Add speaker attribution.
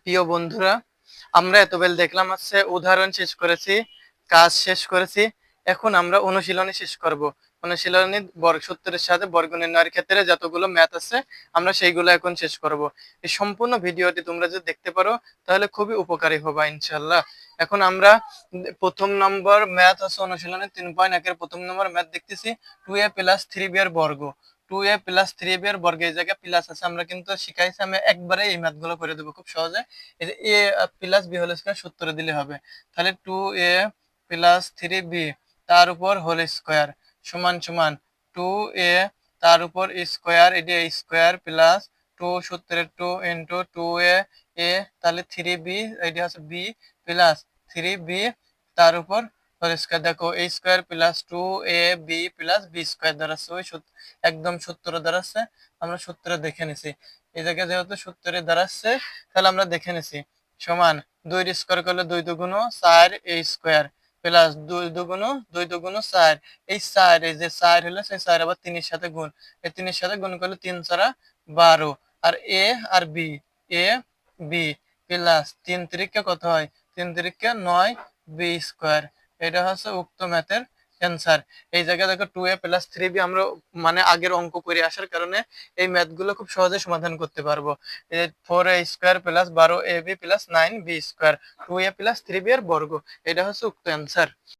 Speaker 1: প্রিয় বন্ধুরা, আমরা এতবেল দেখলাম হচ্ছে উদাহরণ শেষ করেছি, কাজ শেষ করেছি। এখন আমরা অনুশীলনী শেষ করব। অনুশীলনী সূত্রের সাথে বর্গ নির্ণয়ের ক্ষেত্রে যতগুলো ম্যাথ আছে আমরা সেইগুলো এখন শেষ করব। এই সম্পূর্ণ ভিডিওটি তোমরা যদি দেখতে পারো তাহলে খুবই উপকারী হবে ইনশাআল্লাহ। এখন আমরা প্রথম নম্বর ম্যাথ আছে অনুশীলনী 3.1 এর প্রথম নম্বর ম্যাথ দেখতেছি 2a + 3b এর বর্গ। 2a + 3b এর বর্গ, এই জায়গায় প্লাস আছে, আমরা কিন্তু শিখাইছি, আমি একবারে এই ম্যাথ গুলো করে দেবো খুব সহজে। এই যে a + b হোল স্কয়ার সূত্র দিলে হবে। তাহলে 2a + 3b তার উপর হোল স্কয়ার সমান সমান 2a তার উপর স্কয়ার, এটা a স্কয়ার প্লাস 2 সূত্রের 2 ইনটু 2a তাহলে 3b, এটা হচ্ছে b প্লাস 3b তার উপর হোল স্কয়ার। দেখো a square plus 2ab plus b square দাঁড়াচ্ছে ওই একদম সূত্র দাঁড়াচ্ছে। আমরা সূত্র দেখে নিছি, এই জায়গায় যেহেতু সূত্রে দাঁড়াচ্ছে তাহলে আমরা দেখে নিছি সমান 2 স্কয়ার করলে 2 দুগুণ 4 a স্কয়ার প্লাস 2 দুগুণ 2 দুগুণ 4, এই 4, এই যে 4 হলো সেই 4 আবার 3 এর সাথে গুণ, এই 3 এর সাথে গুণ করলে 3 4 12, আর a আর b, a b প্লাস 3 3 কত হয়, 3 3 9 b স্কয়ার। এটা হচ্ছে উক্ত ম্যাথের অ্যান্সার। এই জায়গায় দেখো 2a + 3b আমরা মানে আগের অঙ্ক করে আসার কারণে এই ম্যাথ গুলো খুব সহজে সমাধান করতে পারবো। 4a square plus 12ab plus 9b square, 2a + 3b এর বর্গ, এটা হচ্ছে উক্ত অ্যান্সার।